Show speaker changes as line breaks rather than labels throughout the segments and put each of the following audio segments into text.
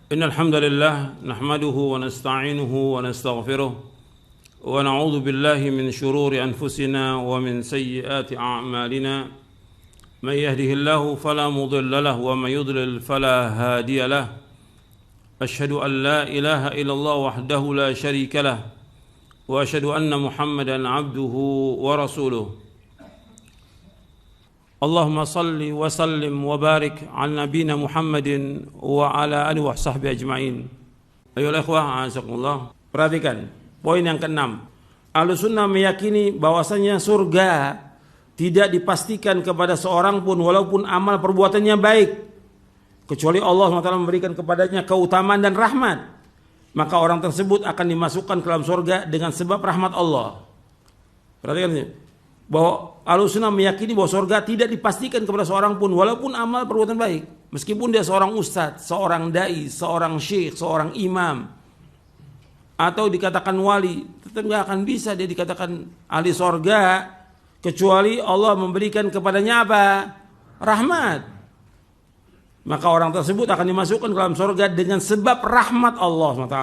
إن الحمد لله نحمده ونستعينه ونستغفره ونعوذ بالله من شرور أنفسنا ومن سيئات أعمالنا من يهده الله فلا مضل له ومن يضلل فلا هادي له أشهد أن لا إله إلا الله وحده لا شريك له وأشهد أن محمدا عبده ورسوله اللهم صل وسلم وبارك على نبينا محمد وعلى آله وصحبه أجمعين. Ayolah ikhwah, azakumullah. Perhatikan poin yang keenam. Ahlussunnah meyakini bahwasanya surga tidak dipastikan kepada seorang pun walaupun amal perbuatannya baik, kecuali Allah SWT memberikan kepadanya keutamaan dan rahmat. Maka orang tersebut akan dimasukkan ke dalam surga dengan sebab rahmat Allah. Perhatikan ini, bahwa Ahlussunnah meyakini bahwa surga tidak dipastikan kepada seorang pun walaupun amal perbuatan baik, meskipun dia seorang ustadz, seorang dai, seorang syekh, seorang imam, atau dikatakan wali, tetap gak akan bisa dia dikatakan ahli surga kecuali Allah memberikan kepadanya apa? Rahmat. Maka orang tersebut akan dimasukkan ke dalam surga dengan sebab rahmat Allah SWT.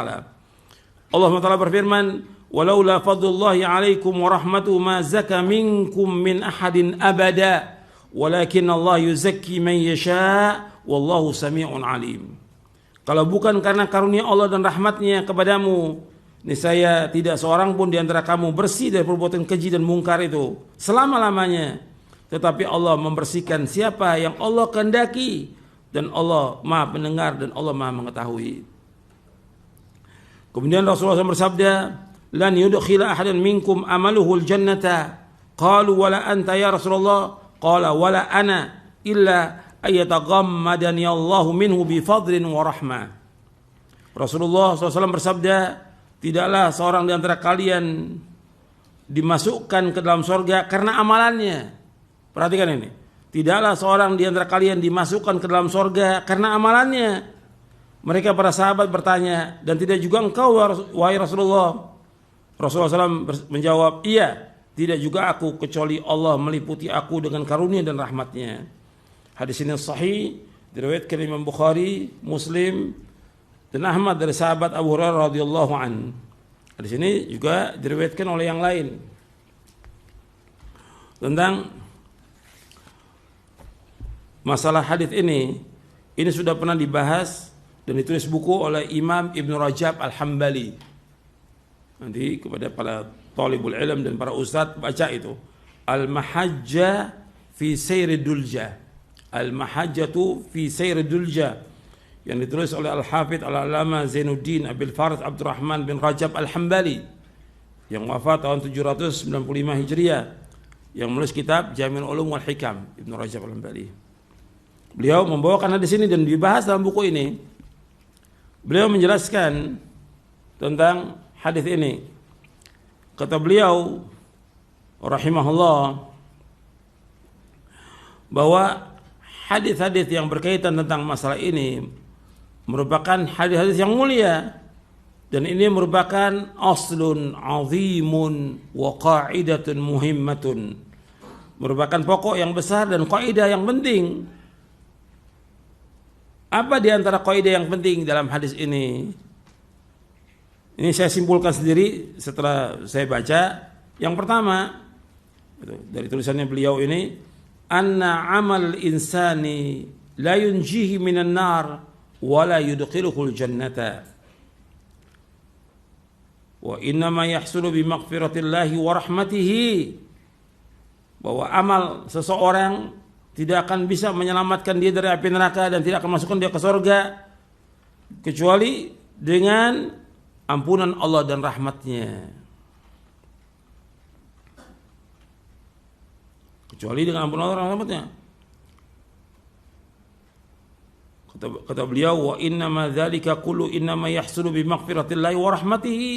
Allah SWT berfirman, walaula fadlullahi alaikum wa rahmatuhu ma zaka minkum min ahadin abada walakin Allah yuzakki man yasha wallahu sami'un alim. Kalau bukan karena karunia Allah dan rahmatnya kepadamu, niscaya tidak seorang pun di antara kamu bersih dari perbuatan keji dan mungkar itu selama-lamanya. Tetapi Allah membersihkan siapa yang Allah kehendaki, dan Allah Maha pendengar dan Allah Maha mengetahui. Kemudian Rasulullah SAW bersabda, lan yudkhila ahadan minkum amaluhul jannata. Qalu wala anta ya Rasulullah? Qala wala ana illa ayataghammadani Allahu minhu bi fadlin wa rahmah. Rasulullah SAW bersabda, tidaklah seorang di antara kalian dimasukkan ke dalam surga karena amalannya. Perhatikan ini. Tidaklah seorang di antara kalian dimasukkan ke dalam surga karena amalannya. Mereka para sahabat bertanya, dan tidak juga engkau wahai Rasulullah? Rasulullah SAW menjawab, iya, tidak juga aku kecuali Allah meliputi aku dengan karunia dan rahmatnya. Hadis ini sahih, diriwayatkan Imam Bukhari, Muslim, dan Ahmad dari sahabat Abu Hurairah radhiyallahu an. Hadis ini juga diriwayatkan oleh yang lain. Tentang masalah hadis ini sudah pernah dibahas dan ditulis buku oleh Imam Ibn Rajab Al-Hambali. Nanti kepada para talibul ilm dan para ustadz baca itu Al-Mahajjah fi Sayrid Dulja, Al-Mahajjatu fi Sayrid Dulja, yang ditulis oleh Al-Hafidh Al-Alama Zainuddin Abil Farid Abdurrahman bin Rajab Al-Hambali yang wafat tahun 795 Hijriah, yang menulis kitab Jami'ul Ulum wal Hikam, Ibn Rajab Al-Hambali. Beliau membawakan hadis ini dan dibahas dalam buku ini. Beliau menjelaskan tentang hadis ini. Kata beliau rahimahullah bahwa hadis-hadis yang berkaitan tentang masalah ini merupakan hadis-hadis yang mulia, dan ini merupakan aslun azimun wa qa'idatun muhimmatun, merupakan pokok yang besar dan kaidah yang penting. Apa di antara kaidah yang penting dalam hadis ini? Ini saya simpulkan sendiri setelah saya baca. Yang pertama, dari tulisannya beliau ini, anna amal insani la yunjihi minan nar wa la yudkhiluhul jannata wa innama yahsulu bi maghfiratillahi wa rahmatihi. Bahwa amal seseorang tidak akan bisa menyelamatkan dia dari api neraka dan tidak akan masukkan dia ke surga kecuali dengan ampunan Allah dan rahmatnya. Kecuali dengan ampunan Allah dan rahmatnya. Kata beliau, wa innama dzalika kullu innama yahsulu bi maghfiratillahi wa rahmatihi.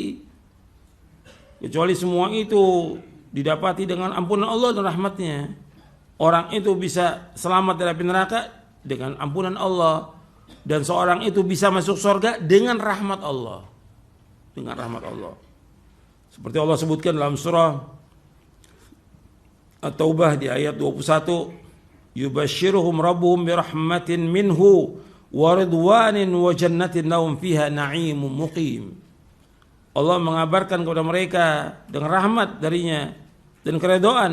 Kecuali semua itu didapati dengan ampunan Allah dan rahmatnya. Orang itu bisa selamat dari api neraka dengan ampunan Allah, dan seorang itu bisa masuk surga dengan rahmat Allah. Dengan rahmat Allah. Seperti Allah sebutkan dalam surah At-Taubah di ayat 21, yubashshiruhum rabbuhum birahmatin minhu wa ridwanin wa jannatin lahum fiha na'imun muqim. Allah mengabarkan kepada mereka dengan rahmat darinya dan keridhaan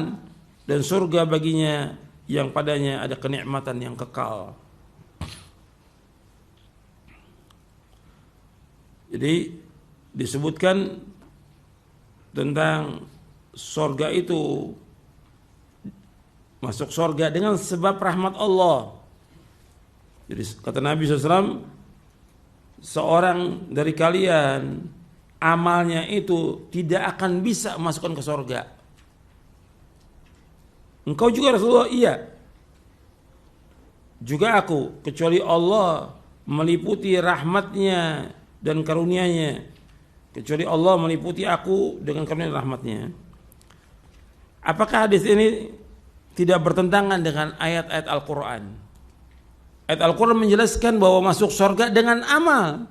dan surga baginya yang padanya ada kenikmatan yang kekal. Jadi disebutkan tentang surga itu, masuk surga dengan sebab rahmat Allah. Jadi kata Nabi SAW, seorang dari kalian amalnya itu tidak akan bisa masukkan ke surga. Engkau juga Rasulullah? Iya. Juga aku, kecuali Allah meliputi rahmatnya dan karunia-Nya. Kecuali Allah meliputi aku dengan karunia dan rahmatnya. Apakah hadis ini tidak bertentangan dengan ayat-ayat Al-Quran? Ayat Al-Quran menjelaskan bahwa masuk surga dengan amal.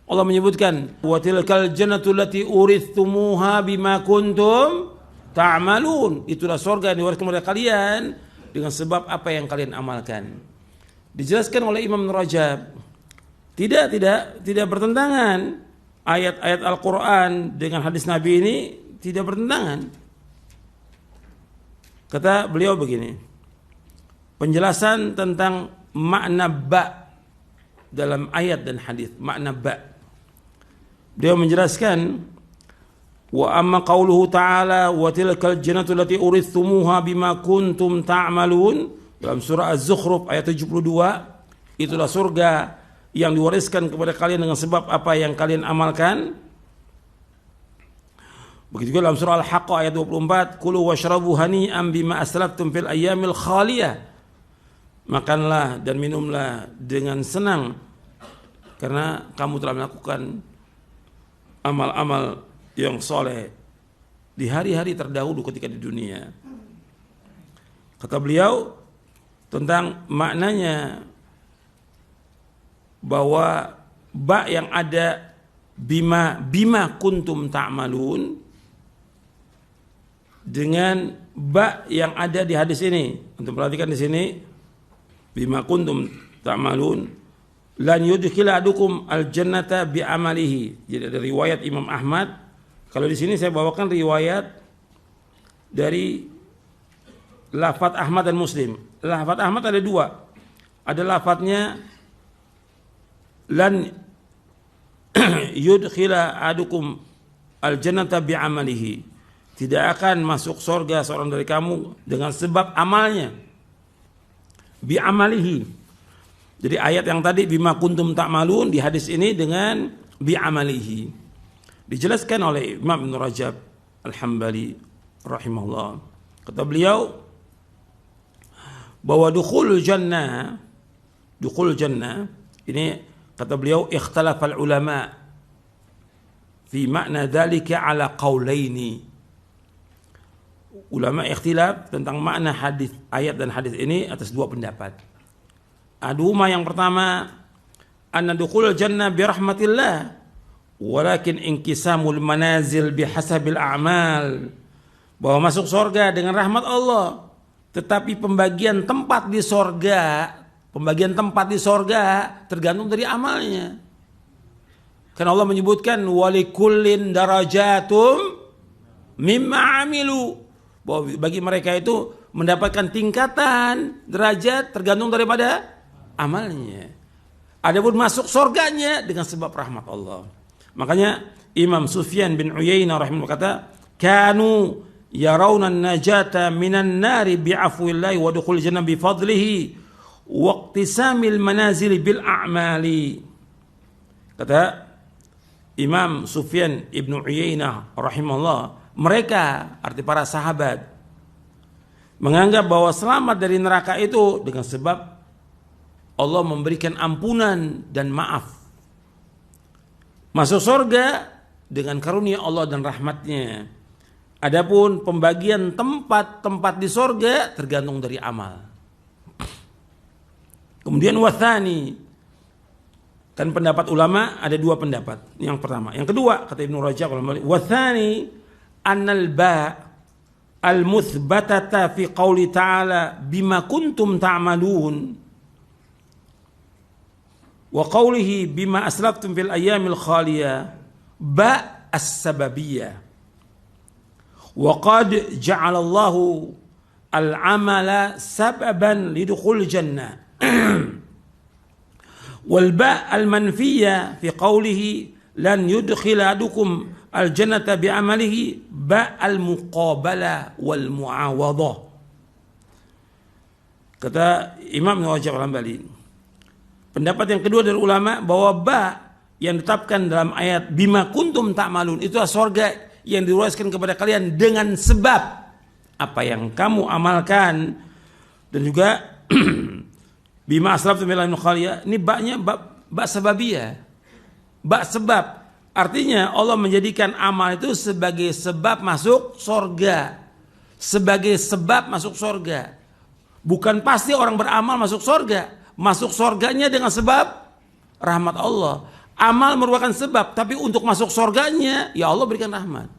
Allah menyebutkan, wa tilkal jannatu allati urithumuha bima kuntum ta'malun. Itulah surga yang diwariskan oleh kalian dengan sebab apa yang kalian amalkan. Dijelaskan oleh Imam Rajab, tidak bertentangan. Ayat-ayat Al-Quran dengan hadis Nabi ini tidak bertentangan. Kata beliau begini, penjelasan tentang makna ba dalam ayat dan hadis, makna ba. Beliau menjelaskan, wa amma qauluhu ta'ala wa tilkal jannatu allati urithumuha bima kuntum ta'malun, dalam surah Az-Zukhruf ayat 72, itulah surga yang diwariskan kepada kalian dengan sebab apa yang kalian amalkan. Begitu juga dalam surah Al-Haqq ayat 24, kulu washrabu hani'an bima aslaftum fil ayyamil khaliyah. Makanlah dan minumlah dengan senang karena kamu telah melakukan amal-amal yang soleh di hari-hari terdahulu ketika di dunia. Kata beliau tentang maknanya, bahwa ba yang ada bima kuntum ta'malun dengan ba yang ada di hadis ini. Untuk perhatikan di sini, bima kuntum ta'malun lan yudkhila adukum al-jannata bi amalihi. Jadi ada riwayat Imam Ahmad. Kalau di sini saya bawakan riwayat dari lafaz Ahmad dan Muslim. Lafaz Ahmad ada dua. Ada lafaznya lan yudkhila adukum al-jannata bi amalihi. Tidak akan masuk surga seorang dari kamu dengan sebab amalnya. Bi amalihi. Jadi ayat yang tadi bima kuntum ta'malun, di hadis ini dengan bi amalihi. Dijelaskan oleh Imam Ibn Rajab Al-Hambali rahimahullah. Kata beliau bahwa dukhul jannah ini, kata beliau, ikhtalafal ulama fi makna dzalika ala qaulaini. Ulama ikhtilaf tentang makna hadis ayat dan hadis ini atas dua pendapat. Aduhuma, yang pertama, anna dukhul jannah bi rahmatillah walakin inkisamul manazil bihasabil a'mal. Bahwa masuk surga dengan rahmat Allah, tetapi pembagian tempat di surga tergantung dari amalnya. Karena Allah menyebutkan walikullin darajatum mimma amilu, bahwa bagi mereka itu mendapatkan tingkatan derajat tergantung daripada amalnya. Adapun masuk surganya dengan sebab rahmat Allah. Makanya Imam Sufyan bin Uyainah rahimahullah kata, kanu yarawna najata minan nari bi'afwillahi wa dukhul jannah bi fadlihi waqtisamil manazil bil a'mali. Kata Imam Sufyan ibn Uyainah rahimahullah, mereka, arti para sahabat, menganggap bahwa selamat dari neraka itu dengan sebab Allah memberikan ampunan dan maaf. Masuk surga dengan karunia Allah dan rahmatnya. Adapun pembagian tempat di surga tergantung dari amal. Kemudian wathani, kan pendapat ulama ada dua pendapat. Yang pertama, yang kedua, kata Ibnu Rajab, wathani annal ba al-muthbatata fi qouli ta'ala bima kuntum ta'malun. wa qawlihi bima aslaftum fil ayyamil khaliyah ba as-sababiyah wa qad ja'alallahu al-amala sababan lidukhul jannah wal ba al-manfiyah fi qawlihi lan yudkhiladukum al-jannata bi'amalihi ba al-muqabalah wal mu'awadah. Kata Imam Rajab Al-Hambali, pendapat yang kedua dari ulama bahwa ba yang ditetapkan dalam ayat bima kuntum ta'malun itu surga yang diruaskan kepada kalian dengan sebab apa yang kamu amalkan, dan juga bima aslaftum fil ayyamil khaliyah, ini baknya bak sababiyah, bak sebab. Artinya Allah menjadikan amal itu sebagai sebab masuk surga, sebagai sebab masuk surga. Bukan pasti orang beramal masuk surga. Masuk surganya dengan sebab rahmat Allah. Amal merupakan sebab, tapi untuk masuk surganya ya Allah berikan rahmat.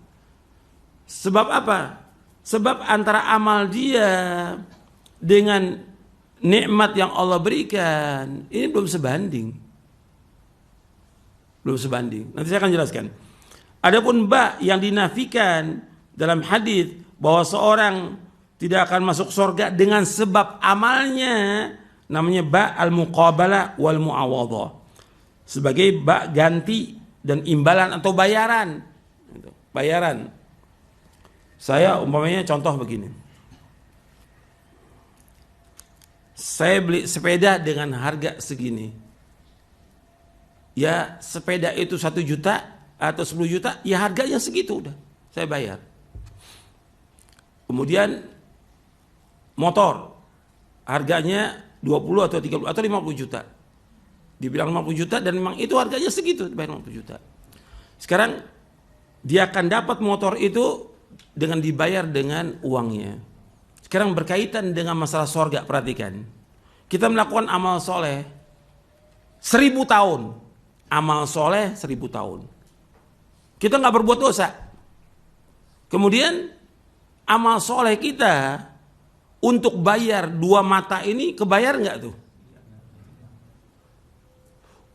Sebab apa? Sebab antara amal dia dengan nikmat yang Allah berikan ini belum sebanding. Belum sebanding. Nanti saya akan jelaskan. Adapun ba yang dinafikan dalam hadis bahwa seorang tidak akan masuk surga dengan sebab amalnya, namanya ba al-muqabalah wal mu'awadhah. Sebagai ba ganti dan imbalan atau bayaran. Bayaran. Saya umpamanya contoh begini. Saya beli sepeda dengan harga segini. Ya sepeda itu 1 juta atau 10 juta, ya harganya segitu udah. Saya bayar. Kemudian motor harganya 20 atau 30 atau 50 juta. Dibilang 50 juta dan memang itu harganya segitu, bayar 50 juta. Sekarang dia akan dapat motor itu dengan dibayar dengan uangnya. Sekarang berkaitan dengan masalah surga, perhatikan. Kita melakukan amal soleh 1000 tahun. Amal soleh 1000 tahun. Kita nggak berbuat dosa. Kemudian amal soleh kita untuk bayar 2 mata ini kebayar nggak tuh?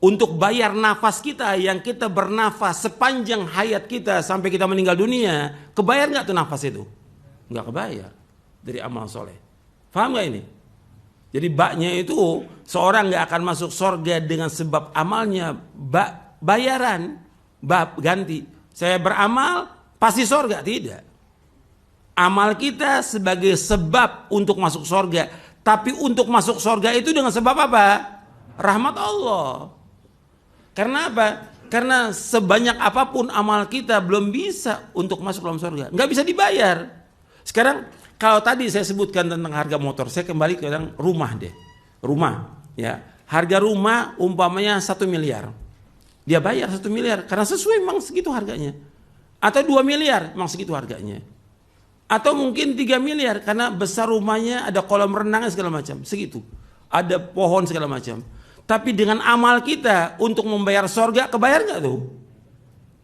Untuk bayar nafas kita yang kita bernafas sepanjang hayat kita sampai kita meninggal dunia, kebayar nggak tuh nafas itu? Nggak kebayar dari amal soleh. Paham nggak ini? Jadi baknya itu seorang nggak akan masuk surga dengan sebab amalnya, bayaran, bab ganti. Saya beramal pasti surga, tidak. Amal kita sebagai sebab untuk masuk surga, tapi untuk masuk surga itu dengan sebab apa? Rahmat Allah. Karena apa? Karena sebanyak apapun amal kita belum bisa untuk masuk dalam surga, nggak bisa dibayar. Sekarang kalau tadi saya sebutkan tentang harga motor, saya kembali ke rumah deh. Rumah, ya. Harga rumah umpamanya 1 miliar. Dia bayar 1 miliar karena sesuai memang segitu harganya. Atau 2 miliar memang segitu harganya. Atau mungkin 3 miliar karena besar rumahnya, ada kolam renangnya segala macam, segitu. Ada pohon segala macam. Tapi dengan amal kita untuk membayar surga, kebayar nggak tuh?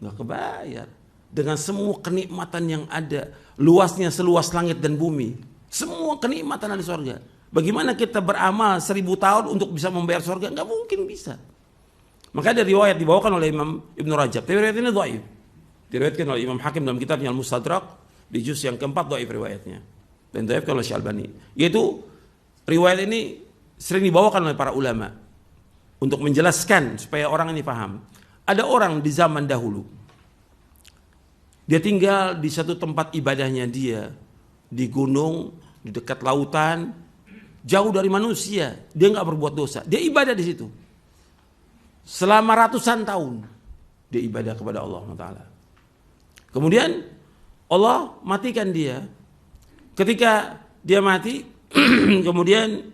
Nggak kebayar. Dengan semua kenikmatan yang ada, luasnya seluas langit dan bumi, semua kenikmatan ada di surga. Bagaimana kita beramal 1000 tahun untuk bisa membayar surga? Nggak mungkin bisa. Maka ada riwayat dibawakan oleh Imam Ibn Rajab. Tapi riwayat ini dhaif. Diriwayatkan oleh Imam Hakim dalam kitabnya Al-Mustadrak di juz yang keempat, dhaif riwayatnya. Dan dhaifkan oleh Syalbani. Yaitu riwayat ini sering dibawakan oleh para ulama untuk menjelaskan supaya orang ini paham. Ada orang di zaman dahulu, dia tinggal di satu tempat ibadahnya dia, di gunung, di dekat lautan, jauh dari manusia. Dia nggak berbuat dosa. Dia ibadah di situ. Selama ratusan tahun dia ibadah kepada Allah Taala. Kemudian Allah matikan dia. Ketika dia mati, kemudian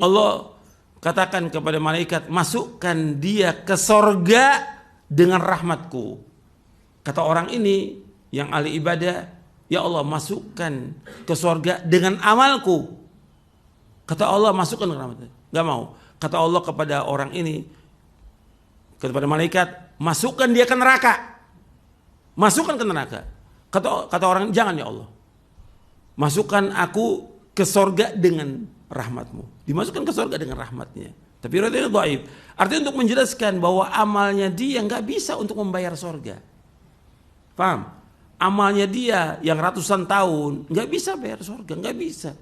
Allah katakan kepada malaikat, masukkan dia ke sorga dengan rahmatku. Kata orang ini yang ahli ibadah, ya Allah masukkan ke sorga dengan amalku. Kata Allah masukkan ke rahmatku. Gak mau. Kata Allah kepada orang ini, kepada malaikat, masukkan dia ke neraka. Masukkan ke neraka. Kata orang, jangan ya Allah. Masukkan aku ke sorga dengan rahmatmu. Dimasukkan ke sorga dengan rahmatnya. Tapi riwayatnya dhaif. Artinya untuk menjelaskan bahwa amalnya dia nggak bisa untuk membayar surga. Paham? Amalnya dia yang ratusan tahun nggak bisa bayar surga, nggak bisa.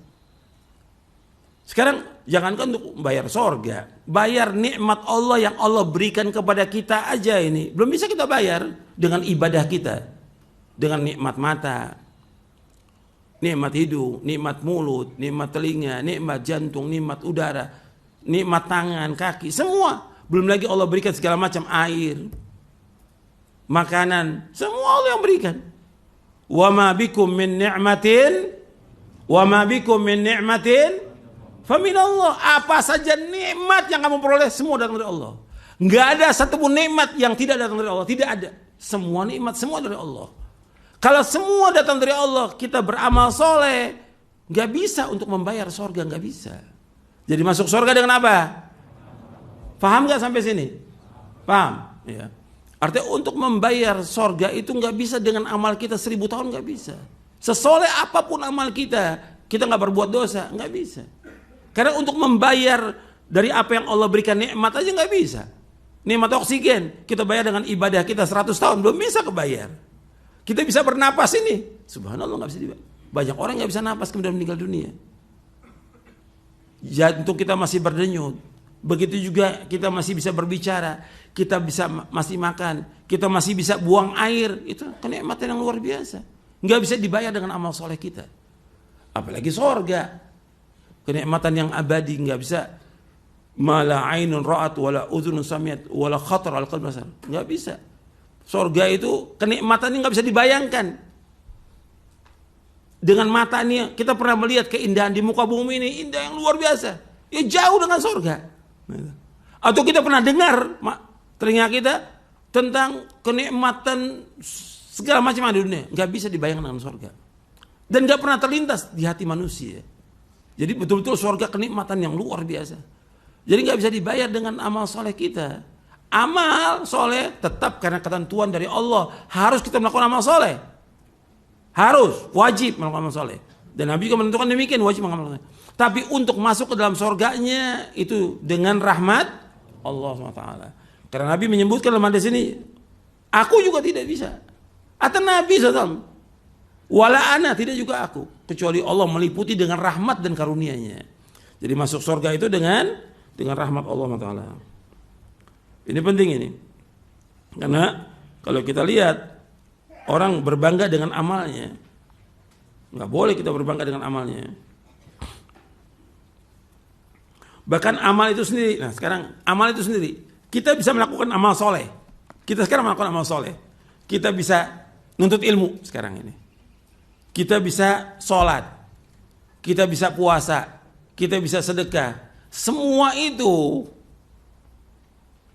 Sekarang jangankan untuk bayar surga, bayar nikmat Allah yang Allah berikan kepada kita aja ini belum bisa kita bayar dengan ibadah kita, dengan nikmat mata, nikmat hidung, nikmat mulut, nikmat telinga, nikmat jantung, nikmat udara, nikmat tangan, kaki, semua. Belum lagi Allah berikan segala macam air, makanan, semua Allah yang berikan. Wa ma bikum min ni'matin, wa ma bikum min ni'matin famin Allah. Apa saja nikmat yang kamu peroleh semua datang dari Allah. Enggak ada satupun nikmat yang tidak datang dari Allah, tidak ada. Semua nikmat semua dari Allah. Kalau semua datang dari Allah, kita beramal soleh, nggak bisa untuk membayar surga, nggak bisa. Jadi masuk surga dengan apa? Paham nggak sampai sini? Paham? Ya. Artinya untuk membayar surga itu nggak bisa dengan amal kita 1000 tahun, nggak bisa. Sesoleh apapun amal kita nggak berbuat dosa, nggak bisa. Karena untuk membayar dari apa yang Allah berikan nikmat aja nggak bisa. Nikmat oksigen kita bayar dengan ibadah kita 100 tahun belum bisa kebayar. Kita bisa bernapas ini, subhanallah nggak bisa dibayar. Banyak orang nggak bisa napas kemudian meninggal dunia. Jantung kita masih berdenyut. Begitu juga kita masih bisa berbicara, kita bisa masih makan, kita masih bisa buang air. Itu kenikmatan yang luar biasa. Nggak bisa dibayar dengan amal soleh kita. Apalagi sorga, kenikmatan yang abadi, nggak bisa. Mala ainun ra'at wala udhunun samiat wala khatar al qalbi basar. Nggak bisa. Sorga itu kenikmatannya nggak bisa dibayangkan. Dengan mata ini kita pernah melihat keindahan di muka bumi ini, indah yang luar biasa. Ya jauh dengan sorga. Atau kita pernah dengar telinga kita tentang kenikmatan segala macam di dunia, nggak bisa dibayangkan dengan sorga. Dan nggak pernah terlintas di hati manusia. Jadi betul-betul sorga kenikmatan yang luar biasa. Jadi nggak bisa dibayar dengan amal soleh kita. Amal soleh tetap karena ketentuan dari Allah harus kita melakukan amal soleh. Harus, wajib melakukan amal soleh. Dan Nabi juga menentukan demikian, wajib melakukan amal soleh. Tapi untuk masuk ke dalam surganya itu dengan rahmat Allah SWT. Karena Nabi menyebutkan dalam hadis ini, aku juga tidak bisa. Atau Nabi SAW, wala ana, tidak juga aku, kecuali Allah meliputi dengan rahmat dan karunia-Nya. Jadi masuk surga itu dengan rahmat Allah SWT. Ini penting ini. Karena kalau kita lihat orang berbangga dengan amalnya, nggak boleh kita berbangga dengan amalnya. Bahkan amal itu sendiri. Nah sekarang amal itu sendiri, kita bisa melakukan amal soleh. Kita sekarang melakukan amal soleh. Kita bisa nuntut ilmu sekarang ini. Kita bisa sholat. Kita bisa puasa. Kita bisa sedekah. Semua itu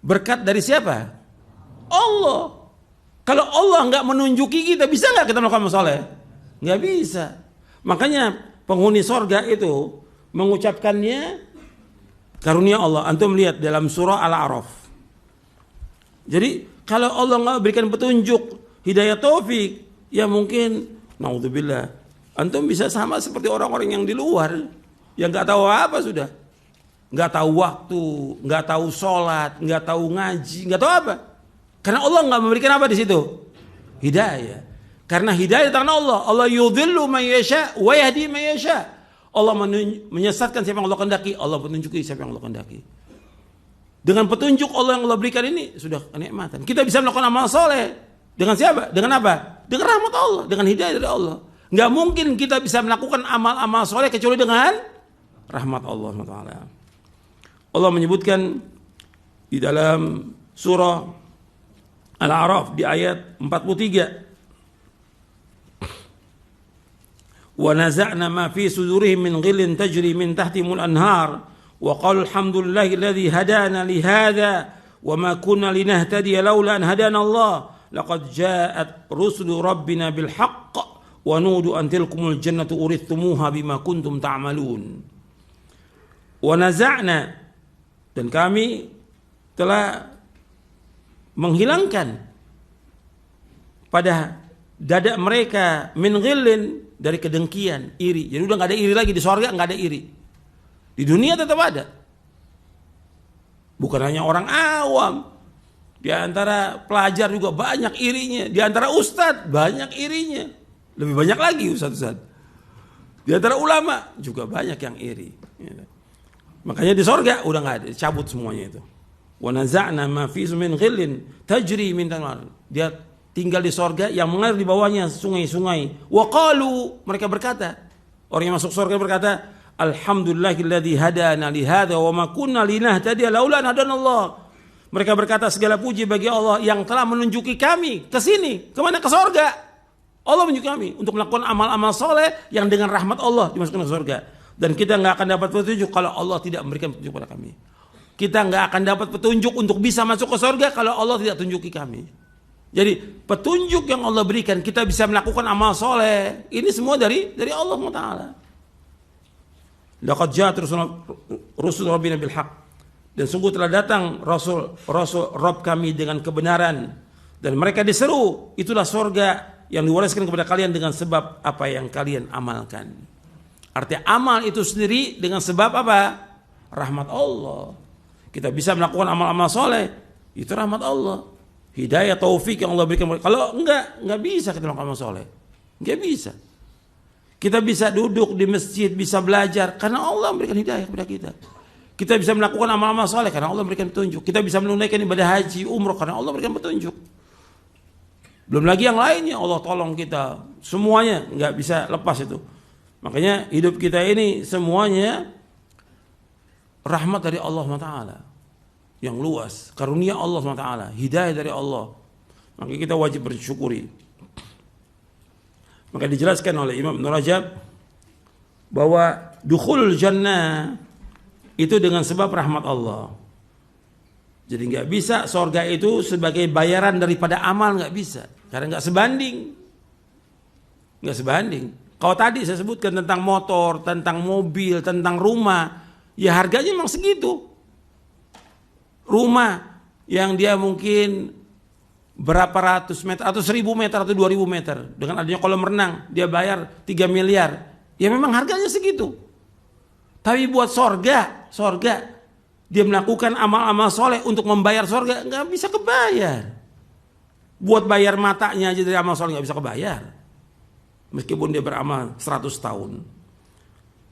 berkat dari siapa? Allah. Kalau Allah nggak menunjuki kita, bisa nggak kita melakukan amal soleh? Nggak bisa. Makanya penghuni sorga itu mengucapkannya karunia Allah. Antum lihat dalam surah Al-A'raf. Jadi kalau Allah nggak berikan petunjuk, hidayah taufik, ya mungkin naudzubillah, antum bisa sama seperti orang-orang yang di luar yang nggak tahu apa sudah, nggak tahu waktu, nggak tahu sholat, nggak tahu ngaji, nggak tahu apa. Karena Allah nggak memberikan apa di situ? Hidayah. Karena hidayah tangan Allah. Allah yudhillu man yasha wa yahdi man yasha. Allah menyesatkan siapa yang Allah kehendaki, Allah menunjuki siapa yang Allah kehendaki. Dengan petunjuk Allah yang Allah berikan ini sudah kenikmatan. Kita bisa melakukan amal soleh dengan siapa? Dengan apa? Dengan rahmat Allah, dengan hidayah dari Allah. Nggak mungkin kita bisa melakukan amal-amal soleh kecuali dengan rahmat Allah SWT. Allah menyebutkan di dalam surah Al-A'raf di ayat 43. ونزعنا ما في صدورهم من غل تجري من تحتهم الأنهار وقالوا الحمد لله الذي هدانا لهذا وما كنا لنهتدي لولا أن هدانا الله لقد جاءت رسل ربنا بالحق ونودوا أن تلكم الجنة أورثتموها بما كنتم تعملون ونزعنا, dan kami telah menghilangkan pada dada mereka min ghillin, dari kedengkian, iri. Jadi udah nggak ada iri lagi di surga, nggak ada iri. Di dunia tetap ada. Bukan hanya orang awam. Di antara pelajar juga banyak irinya. Di antara ustadz banyak irinya. Lebih banyak lagi ustadz-ustadz. Di antara ulama juga banyak yang iri. Makanya di sorga udah nggak ada, cabut semuanya itu. Wa naza'na ma fi min ghillin tajri min tanwar. Dia tinggal di sorga yang mengalir di bawahnya sungai-sungai. Wa qalu, mereka berkata, orang yang masuk sorga berkata, alhamdulillahilladzi hadana li hadza wa ma kunna linahtadiya laula an hadanallah. Mereka berkata segala puji bagi Allah yang telah menunjuki kami ke sini, ke mana? Ke sorga. Allah menunjuk kami untuk melakukan amal-amal soleh yang dengan rahmat Allah dimasukkan ke surga. Dan kita nggak akan dapat petunjuk kalau Allah tidak memberikan petunjuk pada kami. Kita nggak akan dapat petunjuk untuk bisa masuk ke surga kalau Allah tidak tunjuki kami. Jadi petunjuk yang Allah berikan, kita bisa melakukan amal soleh, ini semua dari Allah Taala. Laqad ja'at rusul rabbina bil haqq. Dan sungguh telah datang rasul Rabb kami dengan kebenaran, dan mereka diseru, itulah surga yang diwariskan kepada kalian dengan sebab apa yang kalian amalkan. Artinya amal itu sendiri dengan sebab apa? Rahmat Allah. Kita bisa melakukan amal-amal soleh, itu rahmat Allah. Hidayah, taufik yang Allah berikan. Kalau enggak bisa kita melakukan amal soleh. Enggak bisa. Kita bisa duduk di masjid, bisa belajar karena Allah memberikan hidayah kepada kita. Kita bisa melakukan amal-amal soleh karena Allah memberikan petunjuk. Kita bisa menunaikan ibadah haji, umroh karena Allah memberikan petunjuk. Belum lagi yang lainnya, Allah tolong kita. Semuanya nggak bisa lepas itu. Makanya hidup kita ini semuanya rahmat dari Allah SWT. Yang luas, karunia Allah SWT, hidayah dari Allah. Maka kita wajib bersyukuri. Maka dijelaskan oleh Imam Ibn Rajab bahwa dukhulul jannah itu dengan sebab rahmat Allah. Jadi nggak bisa sorga itu sebagai bayaran daripada amal, nggak bisa. Karena nggak sebanding. Nggak sebanding. Kalau tadi saya sebutkan tentang motor, tentang mobil, tentang rumah, ya harganya memang segitu. Rumah yang dia mungkin berapa ratus meter, atau 1.000 meter, atau 2.000 meter. Dengan adanya kolam renang, dia bayar 3 miliar. Ya memang harganya segitu. Tapi buat sorga, dia melakukan amal-amal soleh untuk membayar sorga, nggak bisa kebayar. Buat bayar matanya aja dari amal soleh nggak bisa kebayar. Meskipun dia beramal 100 tahun.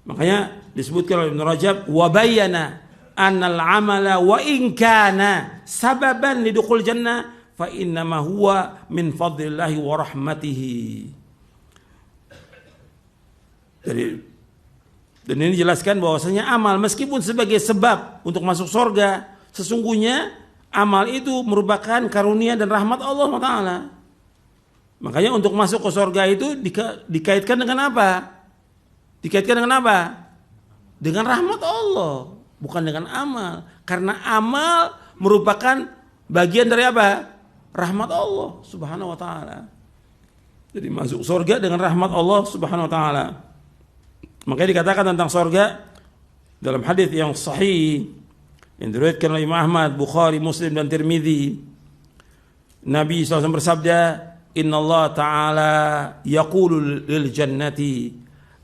Makanya disebutkan oleh Ibn Rajab, wa bayyana annal amala wa in kana sababan lidukhul jannah fa innama huwa min fadlillahi wa rahmatihi. Dan ini dijelaskan bahwasanya amal meskipun sebagai sebab untuk masuk surga, sesungguhnya amal itu merupakan karunia dan rahmat Allah Taala. Makanya untuk masuk ke surga itu dikaitkan dengan apa? Dikaitkan dengan apa? Dengan rahmat Allah, bukan dengan amal. Karena amal merupakan bagian dari apa? Rahmat Allah Subhanahu wa taala. Jadi masuk surga dengan rahmat Allah Subhanahu wa taala. Makanya dikatakan tentang surga dalam hadis yang sahih yang diriwayatkan oleh Imam Ahmad, Bukhari, Muslim dan Tirmidzi. Nabi SAW bersabda, "Inna Allah Ta'ala yaqulu lil jannati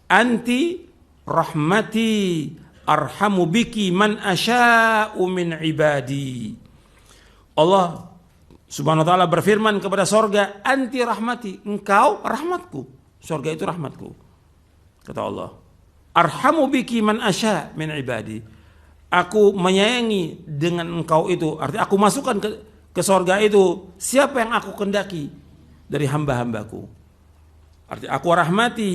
anti rahmati arhamu biki man asya'u min ibadi." Allah Subhanahu wa taala berfirman kepada surga, "Anti rahmati, engkau rahmatku." Surga itu rahmatku. Kata Allah, "Arhamu biki man asya min ibadi." Aku menyayangi dengan engkau itu, artinya aku masukkan ke surga itu siapa yang aku kendaki dari hamba-hambaku. Artinya aku rahmati,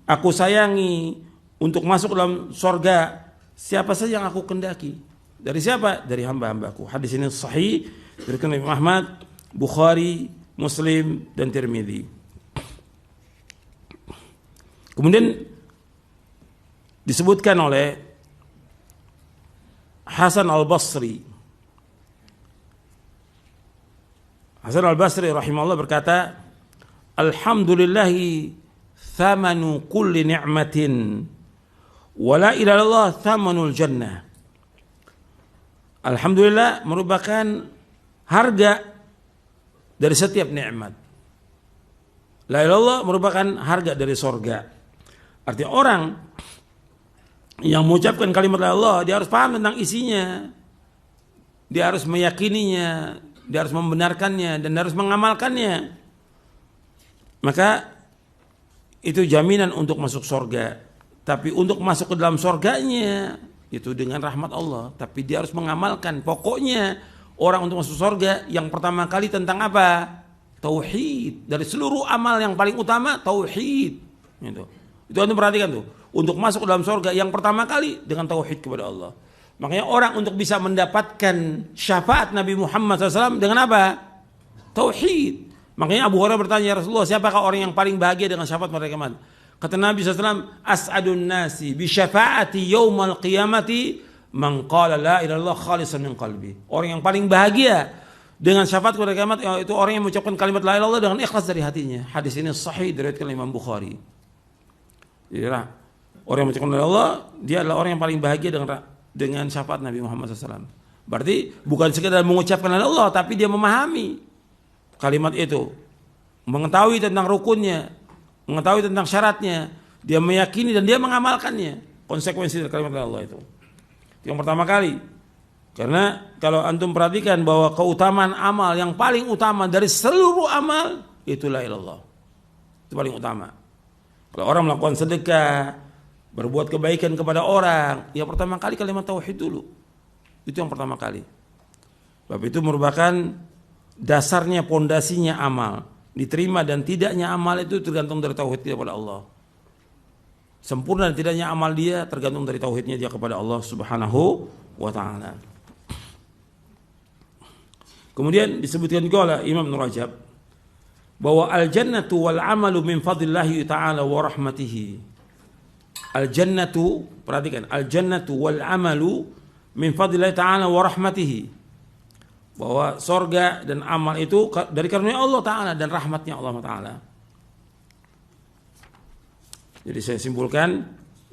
aku sayangi untuk masuk dalam surga siapa saja yang aku kendaki. Dari siapa? Dari hamba-hambaku. Hadis ini sahih dari Imam Ahmad, Bukhari, Muslim dan Tirmidzi. Kemudian disebutkan oleh Hasan al-Basri. Hasan al-Basri rahimahullah berkata, "Alhamdulillahi thamanu kulli ni'matin wa la ilaha illallah thamanul jannah." Alhamdulillah merupakan harga dari setiap nikmat. La ilaha illallah merupakan harga dari surga. Artinya orang yang mengucapkan kalimat la ilaha illallah dia harus paham tentang isinya. dia harus meyakininya, dia harus membenarkannya, dan harus mengamalkannya. Maka itu jaminan untuk masuk surga. Tapi untuk masuk ke dalam surganya itu dengan rahmat Allah. Tapi dia harus mengamalkan. Pokoknya orang untuk masuk surga yang pertama kali tentang apa? Tauhid. Dari seluruh amal yang paling utama tauhid. Itu antum perhatikan tuh. Untuk masuk ke dalam surga yang pertama kali dengan tauhid kepada Allah. Makanya orang untuk bisa mendapatkan syafaat Nabi Muhammad SAW dengan apa? Tauhid. Makanya Abu Hurairah bertanya, ya Rasulullah, siapakah orang yang paling bahagia dengan syafaat mereka? Kata Nabi SAW, as'adun nasi bi syafaati yaumal qiyamati man qala la ilaha illallah khalisan min qalbi. Orang yang paling bahagia dengan syafaat pada kiamat itu orang yang mengucapkan kalimat la ilaha illallah dengan ikhlas dari hatinya. Hadis ini sahih diriwayatkan oleh Imam Bukhari. Jadi orang yang mengucapkan la ilaha illallah, dia adalah orang yang paling bahagia dengan syafaat Nabi Muhammad SAW. Berarti bukan sekedar mengucapkan la ilaha illallah, tapi dia memahami kalimat itu, mengetahui tentang rukunnya, mengetahui tentang syaratnya, dia meyakini dan dia mengamalkannya. Konsekuensi dari kalimat la ilaha illallah itu yang pertama kali. Karena kalau antum perhatikan bahwa keutamaan amal yang paling utama dari seluruh amal itu la ilaha illallah. Itu paling utama. Kalau orang melakukan sedekah, berbuat kebaikan kepada orang, ya pertama kali kalimat tauhid dulu. Itu yang pertama kali. Sebab itu merupakan dasarnya, pondasinya amal. Diterima dan tidaknya amal itu tergantung dari tauhid dia kepada Allah. Sempurna dan tidaknya amal dia tergantung dari tauhidnya dia kepada Allah Subhanahu wa ta'ala. Kemudian disebutkan juga oleh Imam Ibnu Rajab bahwa al-jannatu wal amalu min fadlillahi ta'ala wa rahmatihi. Al-jannatu, perhatikan, al-jannatu wal amalu min fadlillahi ta'ala wa rahmatihi. Bahwa sorga dan amal itu dari karunia Allah Ta'ala dan rahmatnya Allah Ta'ala. Jadi saya simpulkan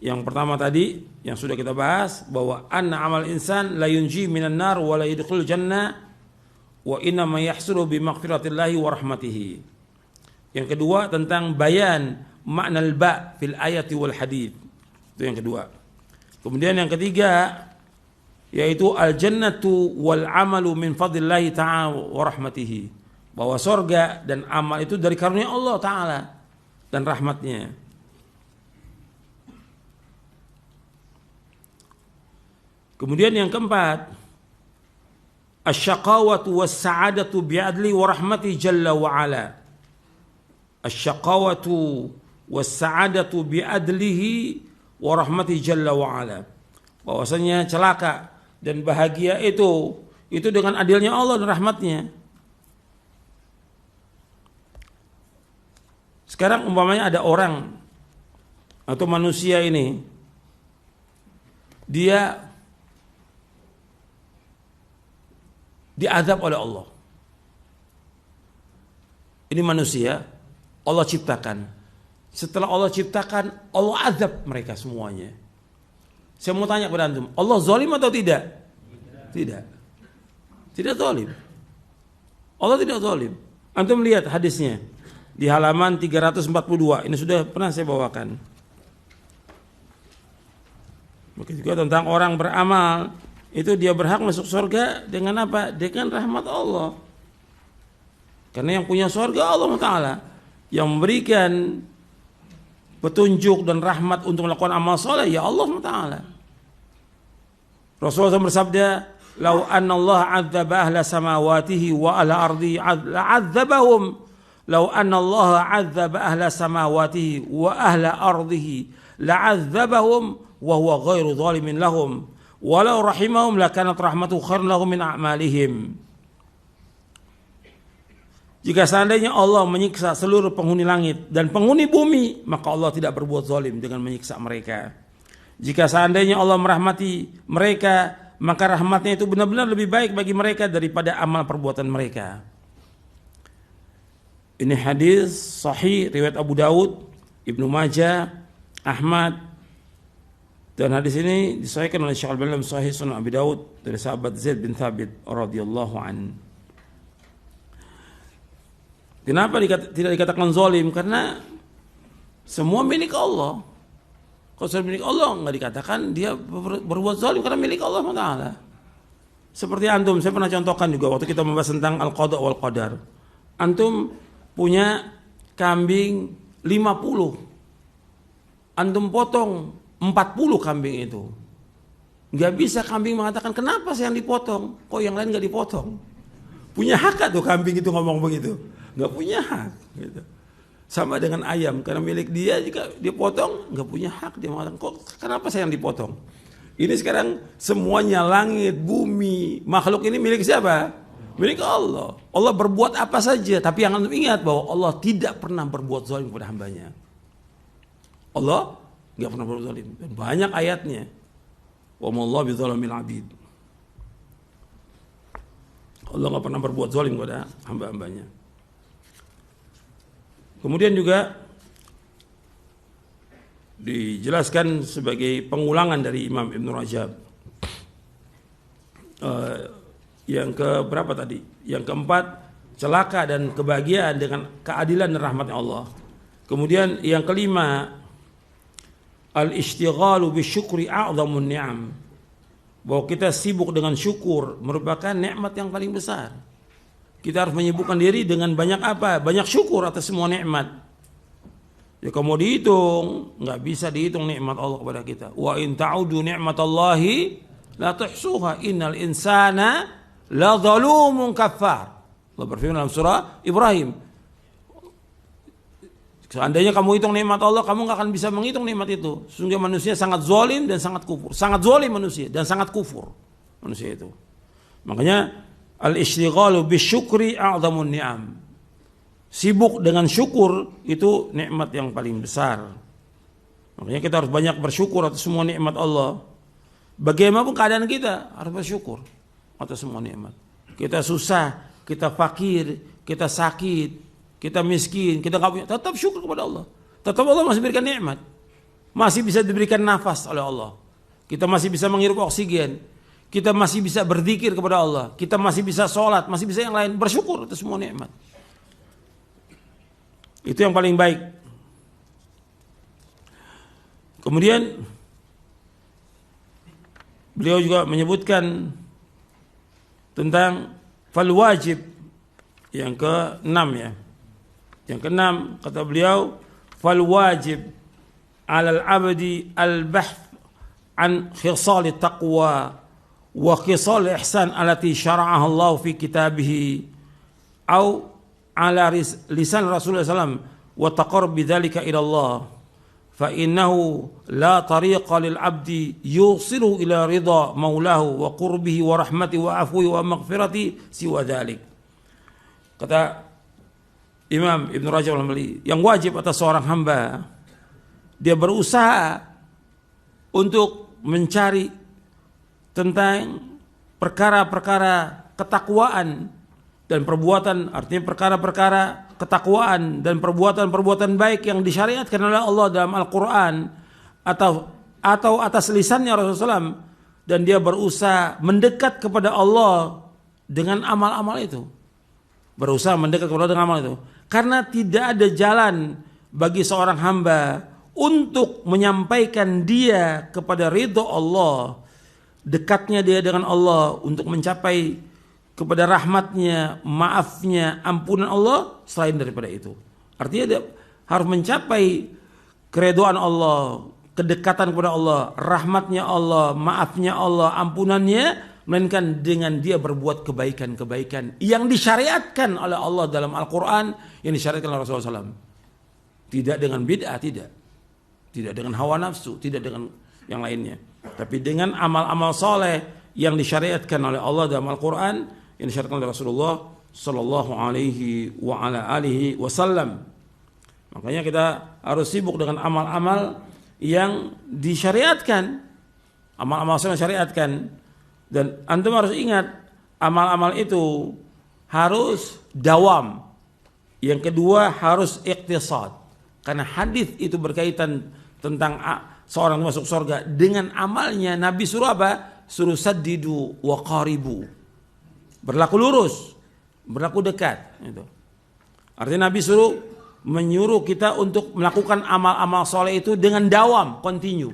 yang pertama tadi yang sudah kita bahas bahwa anna amal insan la yunji minan nar wa la yadkhulul jannah wa inna ma yahsulu bi maghfiratillahi wa rahmatihi. Yang kedua tentang bayan makna al-ba fil ayati wal hadith. Itu yang kedua. Kemudian yang ketiga yaitu al-jannatu wal amalu min fadlillahi ta'ala wa rahmatihi. Bahwa surga dan amal itu dari karunia Allah Ta'ala dan rahmatnya. Kemudian yang keempat, asy-syaqawatu was-sa'adatu bi'adli wa rahmati jalla wa ala. Asy-syaqawatu was-sa'adatu bi'adlihi wa rahmati jalla wa ala. Bahwasanya celaka dan bahagia itu dengan adilnya Allah dan rahmatnya. Sekarang umpamanya ada orang atau manusia ini, dia diazab oleh Allah. Ini manusia Allah ciptakan. Setelah Allah ciptakan, Allah azab mereka semuanya. Saya mau tanya kepada antum, Allah zalim atau tidak? Tidak. Tidak zalim. Allah tidak zalim. Antum lihat hadisnya di halaman 342. Ini sudah pernah saya bawakan. Begitu juga tentang orang beramal, itu dia berhak masuk surga dengan apa? Dengan rahmat Allah. Karena yang punya surga Allah Ta'ala, yang memberikan petunjuk dan rahmat untuk melakukan amal soleh ya Allah Ta'ala. Rasulullah SAW bersabda, "Lau anna Allah 'adzaba ahla samawatihi wa ahla ardihi la'adzabahum. Lau anna Allah 'adzaba ahla samawatihi wa ahla ardihi la'adzabahum wa huwa ghairu zalimin lahum. Walau rahimahum lakanat rahmatuhu khairan lahum min a'malihim." Jika seandainya Allah menyiksa seluruh penghuni langit dan penghuni bumi, maka Allah tidak berbuat zalim dengan menyiksa mereka. Jika seandainya Allah merahmati mereka, maka rahmatnya itu benar-benar lebih baik bagi mereka daripada amal perbuatan mereka. Ini hadis sahih riwayat Abu Daud, Ibnu Majah, Ahmad. Dan hadis ini disahihkan oleh Syekh Al-Albani dalam Sahih Sunan Abi Daud dari sahabat Zaid bin Thabit radhiyallahu anhu. Kenapa tidak dikatakan zalim? Karena semua milik Allah. Kalau sudah milik Allah, nggak dikatakan dia berbuat zalim karena milik Allah Taala. Seperti antum, saya pernah contohkan juga waktu kita membahas tentang al-qada wal qadar. Antum punya kambing 50. Antum potong 40 kambing itu. Nggak bisa kambing mengatakan, kenapa saya yang dipotong? Kok yang lain nggak dipotong? Punya hak tuh kambing itu ngomong begitu? Nggak punya hak. Gitu. Sama dengan ayam, karena milik dia jika dipotong, nggak punya hak. Dia mengatakan, kok kenapa saya yang dipotong? Ini sekarang semuanya langit, bumi, makhluk ini milik siapa? Milik Allah. Allah berbuat apa saja, tapi yang antum ingat bahwa Allah tidak pernah berbuat zalim kepada hambanya. Allah nggak pernah berbuat zalim. Dan banyak ayatnya. Wa mallahu bizzalimil abid. Allah nggak pernah berbuat zalim kepada hamba-hambanya. Kemudian juga dijelaskan sebagai pengulangan dari Imam Ibn Rajab. Yang keberapa tadi? Yang keempat, celaka dan kebahagiaan dengan keadilan dan rahmatnya Allah. Kemudian yang kelima, al-ishtighalu bisyukri a'zamun ni'am. Bahwa kita sibuk dengan syukur merupakan nikmat yang paling besar. Kita harus menyibukkan diri dengan banyak apa? Banyak syukur atas semua nikmat. Ya kalau dihitung, nggak bisa dihitung nikmat Allah kepada kita. Wa in ta'udu ni'matallahi la tuhsuha innal insana la zalumun kafar. Allah berfirman dalam surah Ibrahim. Seandainya kamu hitung nikmat Allah, kamu nggak akan bisa menghitung nikmat itu. Sesungguhnya manusia sangat zalim dan sangat kufur. Sangat zalim manusia dan sangat kufur manusia itu. Makanya al-ishtighalu bisyukri a'zamun ni'am. Sibuk dengan syukur itu nikmat yang paling besar. Makanya kita harus banyak bersyukur atas semua nikmat Allah. Bagaimanapun keadaan kita harus bersyukur atas semua nikmat. Kita susah, kita fakir, kita sakit, kita miskin, kita nggak punya, tetap syukur kepada Allah. Tetap Allah masih berikan nikmat, masih bisa diberikan nafas oleh Allah. Kita masih bisa menghirup oksigen, kita masih bisa berzikir kepada Allah, kita masih bisa sholat, masih bisa yang lain. Bersyukur atas semua nikmat. Itu yang paling baik. Kemudian beliau juga menyebutkan tentang fal wajib yang ke-6 ya. Yang ke-6 kata beliau, fal wajib 'alal 'abdi al-bahth an khisal taqwa wa khisal ihsan allati syara'aha Allah fi kitabih au ala lisan Rasulullah SAW wa taqarrub bidzalika ila Allah fa innahu la tariqa lil 'abdi yusilu ila ridha maulahu wa qurbihi wa rahmati wa afwi wa maghfirati siwa dzalik. Kata Imam Ibn Rajab al-Hambali, yang wajib atas seorang hamba, dia berusaha untuk mencari tentang perkara-perkara ketakwaan dan perbuatan, artinya perkara-perkara ketakwaan dan perbuatan-perbuatan baik yang disyariatkan oleh Allah dalam Al-Quran atau atas lisannya Rasulullah SAW, dan dia berusaha mendekat kepada Allah dengan amal-amal itu. Berusaha mendekat kepada Allah dengan amal itu. Karena tidak ada jalan bagi seorang hamba untuk menyampaikan dia kepada ridho Allah, dekatnya dia dengan Allah untuk mencapai kepada rahmatnya, maafnya, ampunan Allah selain daripada itu. Artinya dia harus mencapai keridhaan Allah, kedekatan kepada Allah, rahmatnya Allah, maafnya Allah, ampunannya, melainkan dengan dia berbuat kebaikan-kebaikan yang disyariatkan oleh Allah dalam Al-Quran, yang disyariatkan oleh Rasulullah SAW. Tidak dengan bid'ah, tidak dengan hawa nafsu, tidak dengan yang lainnya, tapi dengan amal-amal soleh yang disyariatkan oleh Allah dalam Al-Quran, yang disyariatkan oleh Rasulullah sallallahu alaihi wa ala alihi wasallam. Makanya kita harus sibuk dengan amal-amal yang disyariatkan, amal-amal yang disyariatkan, dan antum harus ingat amal-amal itu harus dawam. Yang kedua harus iqtisad, karena hadis itu berkaitan tentang seorang masuk surga dengan amalnya. Nabi suruh apa? Suruh saddidu wa qaribu, berlaku lurus, berlaku dekat. Itu. Artinya Nabi menyuruh kita untuk melakukan amal-amal soleh itu dengan dawam, continue.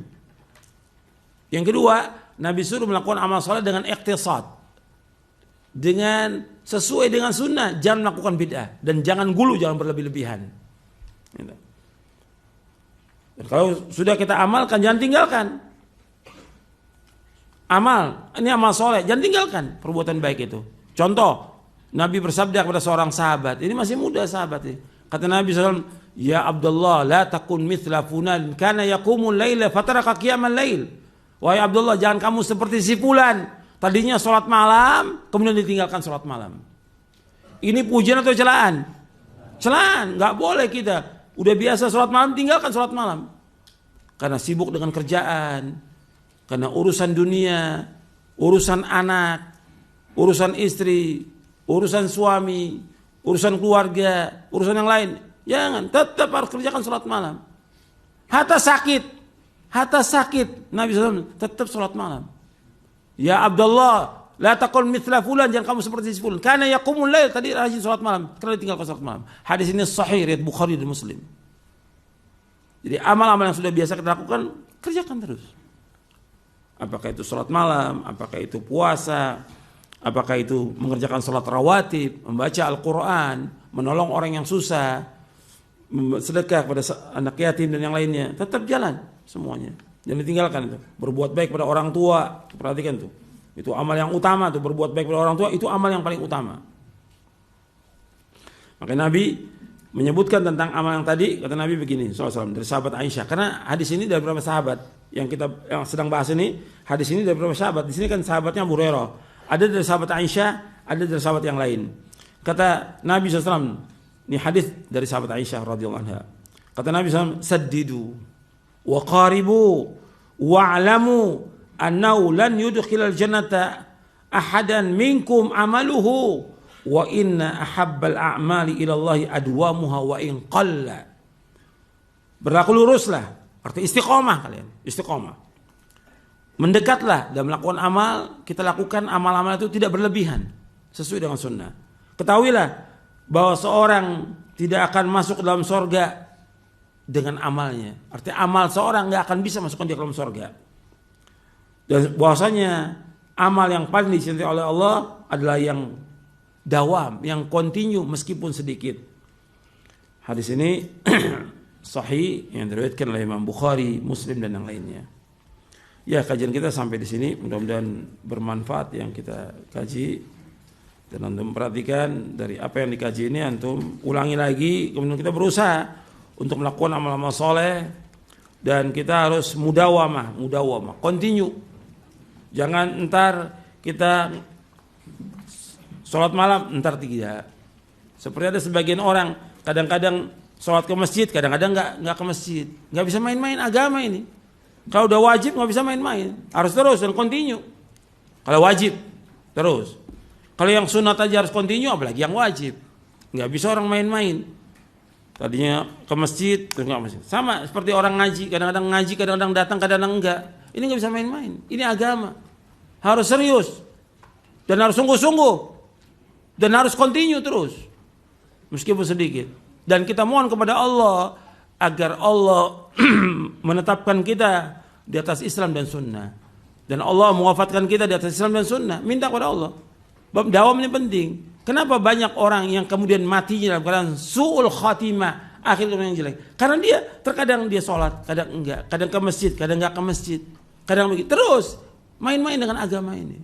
Yang kedua, Nabi suruh melakukan amal soleh dengan iqtisad, dengan sesuai dengan sunnah, jangan melakukan bid'ah dan jangan gulu, jangan berlebih-lebihan. Dan kalau sudah kita amalkan, jangan tinggalkan. Amal, ini amal soleh, jangan tinggalkan perbuatan baik itu. Contoh, Nabi bersabda kepada seorang sahabat, ini masih muda sahabat ini. Kata Nabi SAW, ya Abdullah, la takun mithla fulan, kana yaqumul laila fataraka qiyamal lail. Wahai Abdullah, jangan kamu seperti si fulan, tadinya sholat malam, kemudian ditinggalkan sholat malam. Ini pujian atau celaan? Celaan, nggak boleh kita. Udah biasa sholat malam, tinggalkan sholat malam. Karena sibuk dengan kerjaan, karena urusan dunia, urusan anak, urusan istri, urusan suami, urusan keluarga, urusan yang lain. Jangan, tetap harus kerjakan sholat malam. Hatta sakit, Nabi SAW tetap sholat malam. Ya Abdullah, la takun mithla fulan, jangan kamu seperti si fulan. Karena yaqumul lail, tadi rajin sholat malam, karena tinggalkan sholat malam. Hadis ini sahih riwayat Bukhari dan Muslim. Jadi amal-amal yang sudah biasa kita lakukan, kerjakan terus. Apakah itu sholat malam, apakah itu puasa, apakah itu mengerjakan sholat rawatib, membaca Al-Quran, menolong orang yang susah, sedekah kepada anak yatim dan yang lainnya, tetap jalan semuanya. Jangan ditinggalkan itu. Berbuat baik pada orang tua, perhatikan tuh. Itu amal yang utama tuh, berbuat baik pada orang tua itu amal yang paling utama. Maka Nabi menyebutkan tentang amal yang tadi, kata Nabi begini, SAW dari sahabat Aisyah. Karena hadis ini dari beberapa sahabat yang sedang bahas ini, hadis ini dari beberapa sahabat. Di sini kan sahabatnya Abu Hurairah. Ada dari sahabat Aisyah, ada dari sahabat yang lain. Kata Nabi SAW, ini hadis dari sahabat Aisyah radhiyallahu anha. Kata Nabi SAW, saddidu wa qaribu wa'lamu annahu lan yudkhilal jannata ahadan minkum amaluhu wa inna ahabbal a'mali ilallahi adwamuha wa in qalla. Berlaku luruslah, arti istiqomah kalian, istiqomah. Mendekatlah dalam melakukan amal, kita lakukan amal-amal itu tidak berlebihan, sesuai dengan sunnah. Ketahuilah bahwa seorang tidak akan masuk dalam sorga dengan amalnya. Artinya amal seorang nggak akan bisa masukkan dia ke dalam sorga. Dan bahwasanya amal yang paling dicintai oleh Allah adalah yang dawam, yang kontinu meskipun sedikit. Hadis ini sahih yang diriwayatkan oleh Imam Bukhari, Muslim dan yang lainnya. Ya, kajian kita sampai di sini, mudah-mudahan bermanfaat yang kita kaji. Dan antum perhatikan dari apa yang dikaji ini, antum ulangi lagi, kemudian kita berusaha untuk melakukan amal-amal soleh, dan kita harus mudawamah, continue. Jangan entar kita sholat malam, entar tidak. Seperti ada sebagian orang kadang-kadang sholat ke masjid, kadang-kadang nggak ke masjid, nggak bisa main-main agama ini. Kalau udah wajib nggak bisa main-main, harus terus dan continue. Kalau wajib terus. Kalau yang sunat aja harus continue, apalagi yang wajib. Nggak bisa orang main-main. Tadinya ke masjid, terus nggak masjid. Sama seperti orang ngaji, kadang-kadang ngaji, kadang-kadang datang, kadang-kadang enggak. Ini nggak bisa main-main. Ini agama. Harus serius dan harus sungguh-sungguh dan harus continue terus, meskipun sedikit. Dan kita mohon kepada Allah agar Allah menetapkan kita di atas Islam dan Sunnah. Dan Allah mewafatkan kita di atas Islam dan Sunnah. Minta kepada Allah. Bab dawam ini penting. Kenapa banyak orang yang kemudian matinya dalam keadaan su'ul khatimah, akhir yang jelek? Karena dia terkadang dia sholat, kadang enggak, kadang ke masjid, kadang enggak ke masjid, kadang begitu. Terus main-main dengan agama ini.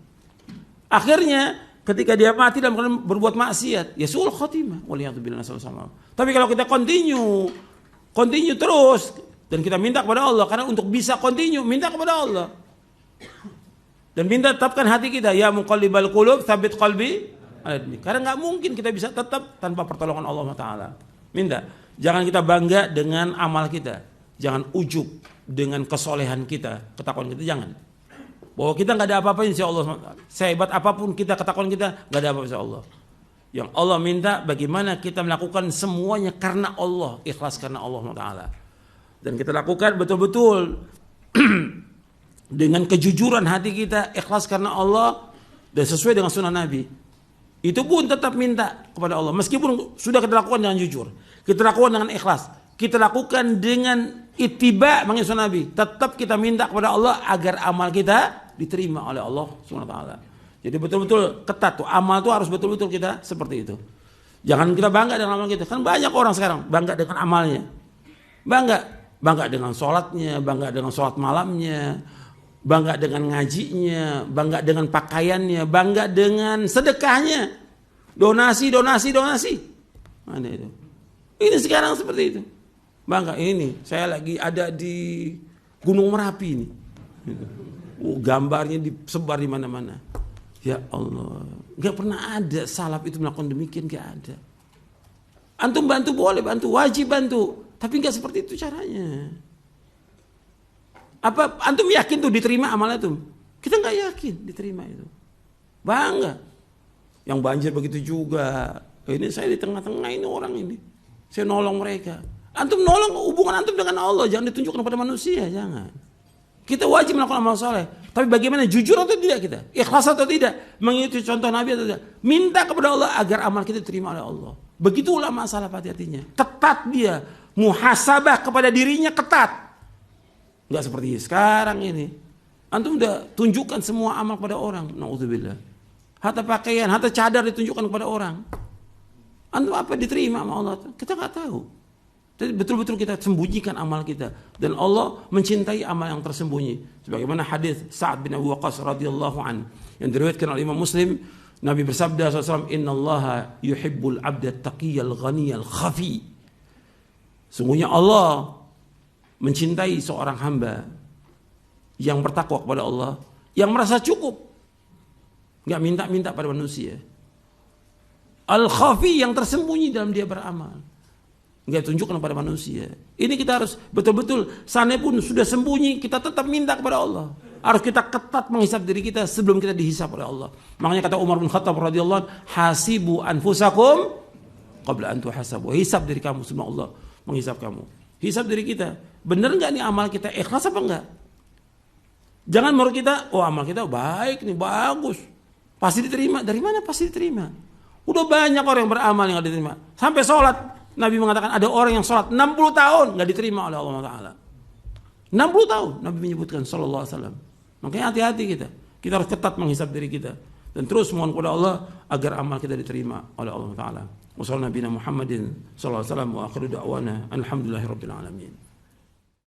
Akhirnya ketika dia mati dalam keadaan berbuat maksiat, ya su'ul khatimah. Waliyatubillah sallallahu. Tapi kalau kita continue terus dan kita minta kepada Allah, karena untuk bisa continue minta kepada Allah. Dan minta tetapkan hati kita, ya muqallibal qulub tsabit qalbi. Karena nggak mungkin kita bisa tetap tanpa pertolongan Allah Taala. Minta, jangan kita bangga dengan amal kita, jangan ujub dengan kesolehan kita, ketakwaan kita, jangan. Bahwa kita nggak ada apa-apa insya Allah. Sehebat apapun kita, ketakwaan kita nggak ada apa-apa insya Allah. Yang Allah minta bagaimana kita melakukan semuanya karena Allah, ikhlas karena Allah Taala. Dan kita lakukan betul-betul dengan kejujuran hati kita, ikhlas karena Allah dan sesuai dengan sunnah Nabi. Itu pun tetap minta kepada Allah, meskipun sudah kita lakukan dengan jujur, kita lakukan dengan ikhlas, kita lakukan dengan ittiba mengikuti sunnah Nabi, tetap kita minta kepada Allah agar amal kita diterima oleh Allah Subhanahu wa taala. Jadi betul-betul ketat tuh, amal tuh harus betul-betul kita seperti itu. Jangan kita bangga dengan amal kita. Kan banyak orang sekarang bangga dengan amalnya. Bangga dengan sholatnya, bangga dengan sholat malamnya, bangga dengan ngajinya, bangga dengan pakaiannya, bangga dengan sedekahnya. Donasi. Mana itu? Ini sekarang seperti itu. Bangga, ini saya lagi ada di Gunung Merapi ini. Gambarnya disebar di mana-mana. Ya Allah, nggak pernah ada salaf itu melakukan demikian, nggak ada. Antum bantu boleh bantu, wajib bantu, tapi nggak seperti itu caranya. Apa antum yakin tuh diterima amalnya tuh? Kita nggak yakin diterima itu. Bangga. Yang banjir begitu juga. Ini saya di tengah-tengah ini orang ini, saya nolong mereka. Antum nolong, hubungan antum dengan Allah, jangan ditunjukkan kepada manusia, jangan. Kita wajib melakukan amal soleh. Tapi bagaimana, jujur atau tidak kita? Ikhlas atau tidak? Mengikuti contoh Nabi atau tidak? Minta kepada Allah agar amal kita diterima oleh Allah. Begitu ulama salaf hati-hatinya. Ketat dia. Muhasabah kepada dirinya ketat. Enggak seperti sekarang ini. Antum udah tunjukkan semua amal kepada orang. Na'udzubillah. Hatta pakaian, hatta cadar ditunjukkan kepada orang. Antum apa diterima sama Allah? Kita nggak tahu. Jadi betul-betul kita sembunyikan amal kita, dan Allah mencintai amal yang tersembunyi. Sebagaimana hadis Sa'ad bin Abi Waqqas radhiyallahu an yang diriwayatkan oleh Imam Muslim, Nabi bersabda SAW, "Innallaha yuhibbul 'abda at-taqiyyal ghaniyal khafi." Sungguhnya Allah mencintai seorang hamba yang bertakwa kepada Allah, yang merasa cukup, enggak minta-minta pada manusia. Al-khafi, yang tersembunyi dalam dia beramal, nggak tunjukkan kepada manusia. Ini kita harus betul-betul, sana pun sudah sembunyi, kita tetap minta kepada Allah. Harus kita ketat menghisap diri kita sebelum kita dihisap oleh Allah. Makanya kata Umar bin Khattab radhiyallahu anhu, hasibu anfusakum qabla an tuhasabu. Hisap diri kamu sebelum Allah menghisap kamu. Hisap diri kita. Benar nggak nih amal kita, ikhlas apa enggak? Jangan menurut kita, oh amal kita baik nih, bagus, pasti diterima. Dari mana pasti diterima? Udah banyak orang yang beramal yang nggak diterima. Sampai sholat, Nabi mengatakan ada orang yang sholat 60 tahun nggak diterima oleh Allah Taala. 60 tahun Nabi menyebutkan sallallahu alaihi wasallam. Makanya hati-hati kita. Kita harus ketat menghisap diri kita dan terus mohon kepada Allah agar amal kita diterima oleh Allah Taala. Wassallallahu Nabi Muhammadin sallallahu alaihi wasallam wa akhiru da'wana alhamdulillahirabbil alamin.